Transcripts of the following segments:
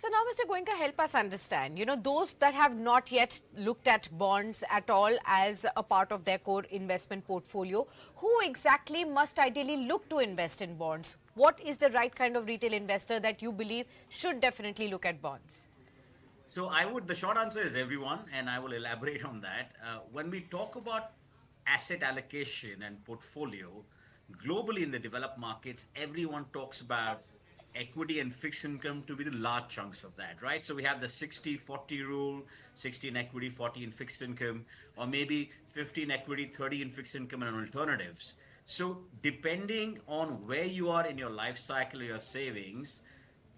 So now, Mr. Goenka, help us understand, those that have not yet looked at bonds at all as a part of their core investment portfolio, who exactly must ideally look to invest in bonds? What is the right kind of retail investor that you believe should definitely look at bonds? The short answer is everyone, and I will elaborate on that. When we talk about asset allocation and portfolio, globally in the developed markets, everyone talks about equity and fixed income to be the large chunks of that, right? So we have the 60-40 rule, 60 in equity, 40 in fixed income, or maybe 50 in equity, 30 in fixed income and alternatives. So depending on where you are in your life cycle, your savings,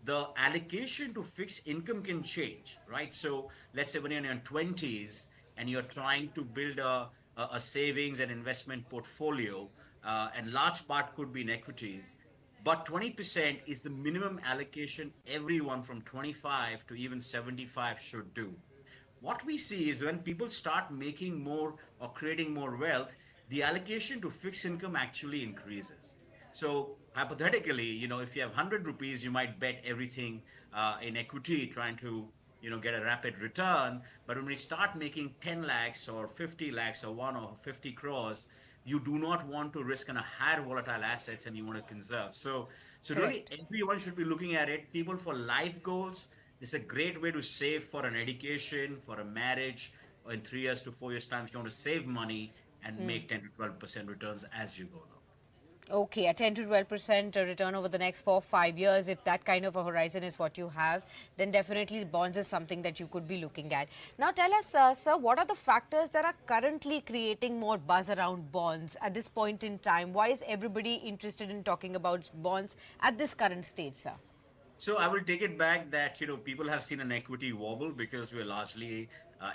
the allocation to fixed income can change, right? So let's say when you're in your 20s and you're trying to build a savings and investment portfolio, and large part could be in equities, but 20% is the minimum allocation everyone from 25 to even 75 should do. What we see is when people start making more or creating more wealth, the allocation to fixed income actually increases. So hypothetically, if you have 100 rupees, you might bet everything in equity, trying to, get a rapid return. But when we start making 10 lakhs or 50 lakhs or 1 or 50 crores, you do not want to risk on a higher volatile assets and you want to conserve. So really Correct. everyone should be looking at it. People for life goals, it's a great way to save for an education, for a marriage, or in 3 years to 4 years time, if you want to save money and make 10 to 12% returns as you go along. Okay, a 10 to 12% return over the next 4 5 years, if that kind of a horizon is what you have, then definitely bonds is something that you could be looking at. Now, tell us, sir, what are the factors that are currently creating more buzz around bonds at this point in time? Why is everybody interested in talking about bonds at this current stage, sir? So I will take it back that people have seen an equity wobble because we're largely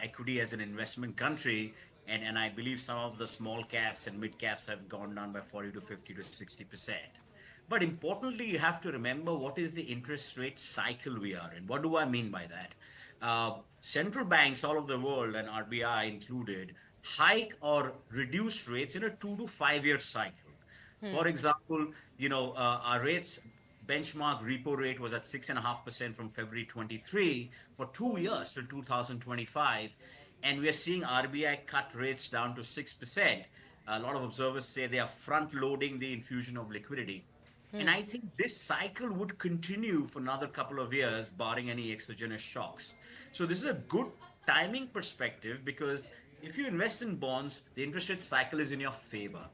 equity as an investment country, and I believe some of the small caps and mid caps have gone down by 40 to 50 to 60%. But importantly, you have to remember what is the interest rate cycle we are in. What do I mean by that? Central banks all over the world, and RBI included, hike or reduce rates in a 2 to 5 year cycle. For example, our rates benchmark repo rate was at 6.5% from February 23 for 2 years till 2025. And we are seeing RBI cut rates down to 6%. A lot of observers say they are front loading the infusion of liquidity. And I think this cycle would continue for another couple of years, barring any exogenous shocks. So this is a good timing perspective because if you invest in bonds, the interest rate cycle is in your favor.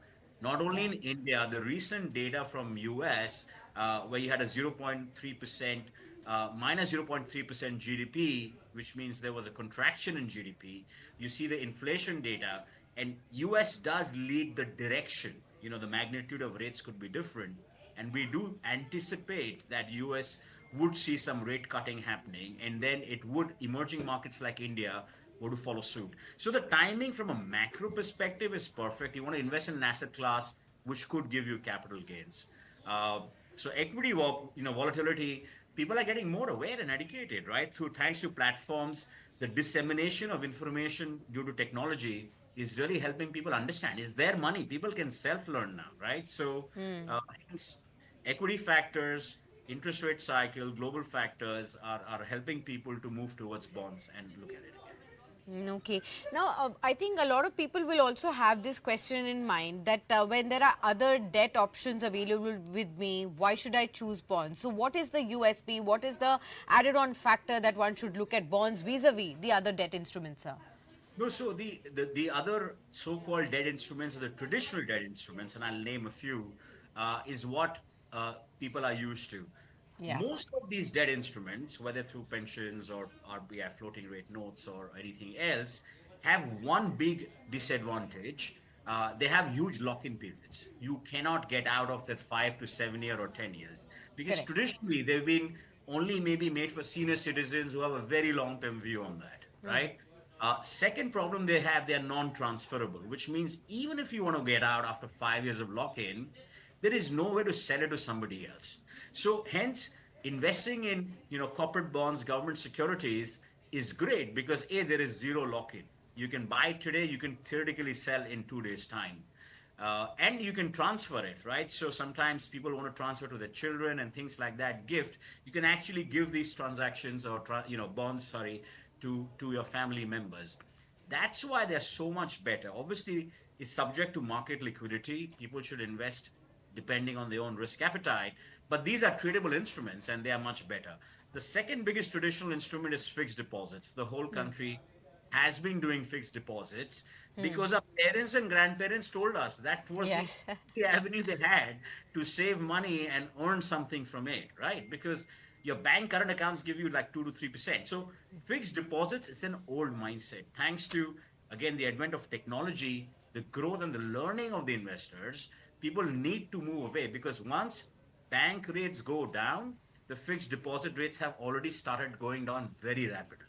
Not only Yeah. in India, the recent data from US, where you had a 0.3%, minus 0.3% GDP, which means there was a contraction in GDP. You see the inflation data, and US does lead the direction. The magnitude of rates could be different. And we do anticipate that US would see some rate cutting happening, and then it would, emerging markets like India would follow suit. So the timing from a macro perspective is perfect. You want to invest in an asset class which could give you capital gains. Uh, so equity, volatility, people are getting more aware and educated, right? Through thanks to platforms, the dissemination of information due to technology is really helping people understand. Is their money? People can self-learn now, right? So hence, equity factors, interest rate cycle, global factors are helping people to move towards bonds and look at it again. Okay. Now, I think a lot of people will also have this question in mind that when there are other debt options available with me, why should I choose bonds? So, what is the USP? What is the added on factor that one should look at bonds vis-a-vis the other debt instruments, sir? No, so the other so-called debt instruments or the traditional debt instruments, and I'll name a few, is what people are used to. Yeah. Most of these debt instruments, whether through pensions or RBI floating rate notes or anything else, have one big disadvantage. They have huge lock-in periods. You cannot get out of that 5 to 7 year or 10 years because Correct. traditionally they've been only maybe made for senior citizens who have a very long-term view on that, right? Second problem they have, they are non-transferable, which means even if you want to get out after 5 years of lock-in, there is no way to sell it to somebody else. So hence, investing in corporate bonds, government securities is great because A, there is zero lock-in. You can buy it today, you can theoretically sell in 2 days' time. And you can transfer it, right? So sometimes people want to transfer to their children and things like that. Gift, you can actually give these transactions or bonds, sorry, to your family members. That's why they're so much better. Obviously, it's subject to market liquidity. People should invest depending on their own risk appetite. But these are tradable instruments and they are much better. The second biggest traditional instrument is fixed deposits. The whole country has been doing fixed deposits because our parents and grandparents told us that was Yes. the avenue they had to save money and earn something from it, right? Because your bank current accounts give you like 2 to 3%. So fixed deposits is an old mindset. Thanks to, again, the advent of technology, the growth and the learning of the investors, people need to move away because once bank rates go down, the fixed deposit rates have already started going down very rapidly.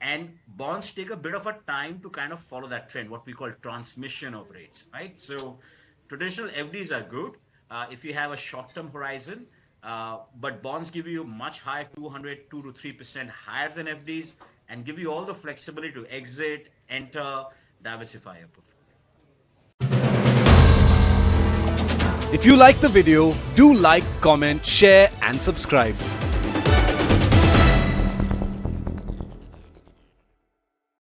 And bonds take a bit of a time to kind of follow that trend, what we call transmission of rates, right? So traditional FDs are good if you have a short-term horizon, but bonds give you much higher, 2 to 3% higher than FDs, and give you all the flexibility to exit, enter, diversify your portfolio. If you like the video, do like, comment, share and subscribe.